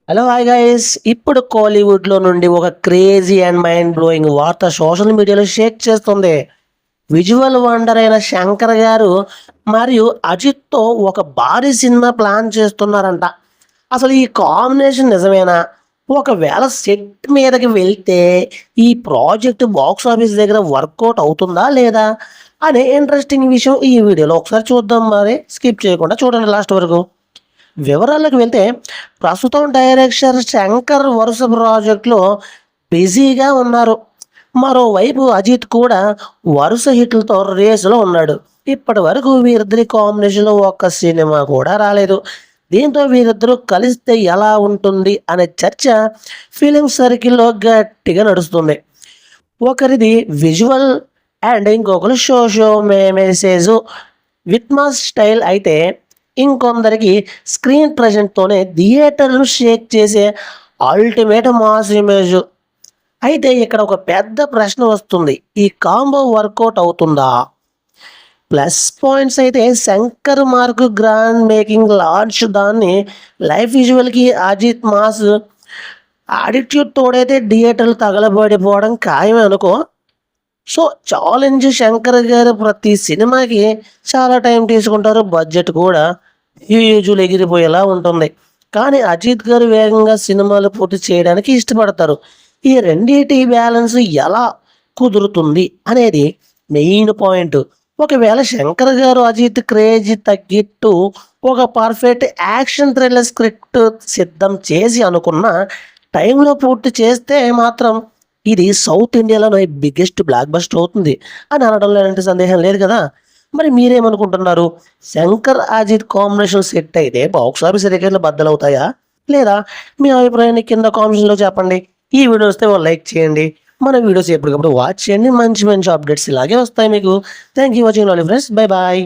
Hello hi guys. ఇప్పుడు కోలీవుడ్లో నుండి ఒక క్రేజీ అండ్ మైండ్ బ్లోయింగ్ వార్త సోషల్ మీడియాలో షేక్ చేస్తుంది. విజువల్ వండర్ అయిన శంకర్ గారు మరియు అజిత్తో ఒక భారీ సినిమా ప్లాన్ చేస్తున్నారంట. అసలు ఈ కాంబినేషన్ నిజమేనా? ఒకవేళ సెట్ మీదకి వెళ్తే ఈ ప్రాజెక్ట్ బాక్స్ ఆఫీస్ దగ్గర వర్కౌట్ అవుతుందా లేదా అనే ఇంట్రెస్టింగ్ విషయం ఈ వీడియోలో ఒకసారి చూద్దాం. మరి స్కిప్ చేయకుండా చూడండి లాస్ట్ వరకు. వివరాల్లోకి వెళ్తే ప్రస్తుతం డైరెక్టర్ శంకర్ వరుస ప్రాజెక్టులో బిజీగా ఉన్నారు. మరోవైపు అజిత్ కూడా వరుస హిట్లతో రేసులో ఉన్నాడు. ఇప్పటి వరకు వీరిద్దరి కాంబినేషన్లో ఒక్క సినిమా కూడా రాలేదు. దీంతో వీరిద్దరూ కలిస్తే ఎలా ఉంటుంది అనే చర్చ ఫిలిం సర్కిల్లో గట్టిగా నడుస్తుంది. ఒకరిది విజువల్ అండ్ ఇంకొకరు show message with mass style అయితే ఇంకొందరికి స్క్రీన్ ప్రజెంట్తోనే థియేటర్లు షేక్ చేసే అల్టిమేట్ మాస్ ఇమేజ్. అయితే ఇక్కడ ఒక పెద్ద ప్రశ్న వస్తుంది, ఈ కాంబో వర్కౌట్ అవుతుందా? ప్లస్ పాయింట్స్ అయితే Shankar mark grand making launch, దాన్ని లైవ్ విజువల్కి అజిత్ మాస్ యాటిట్యూడ్ తోడైతే థియేటర్లు తగలబడిపోవడం ఖాయమే అనుకో. సో ఛాలెంజ్ శంకర్ గారు ప్రతి సినిమాకి చాలా టైం తీసుకుంటారు, బడ్జెట్ కూడా హ్యూజులు ఎగిరిపోయేలా ఉంటుంది. కానీ అజిత్ గారు వేగంగా సినిమాలు పూర్తి చేయడానికి ఇష్టపడతారు. ఈ రెండింటి బ్యాలెన్స్ ఎలా కుదురుతుంది అనేది మెయిన్ పాయింట్. ఒకవేళ శంకర్ గారు అజిత్ క్రేజ్ తగ్గిట్టు ఒక పర్ఫెక్ట్ యాక్షన్ థ్రిల్లర్ స్క్రిప్ట్ సిద్ధం చేసి అనుకున్న టైంలో పూర్తి చేస్తే మాత్రం ఇది సౌత్ ఇండియాలోనే బిగ్గెస్ట్ బ్లాక్ బస్టర్ అవుతుంది అని అనడంలో ఎలాంటి సందేహం లేదు కదా. మరి మీరేమనుకుంటున్నారు? శంకర్ అజిత్ కాంబినేషన్ సెట్ అయితే బాక్స్ ఆఫీస్ రికార్డులు బద్దలవుతాయా లేదా? మీ అభిప్రాయాన్ని కింద కామెంట్స్లో చెప్పండి. ఈ వీడియో వస్తే లైక్ చేయండి. మన వీడియోస్ ఎప్పటికప్పుడు వాచ్ చేయండి. మంచి మంచి అప్డేట్స్ ఇలాగే వస్తాయి మీకు. Thank you watching all friends. Bye bye.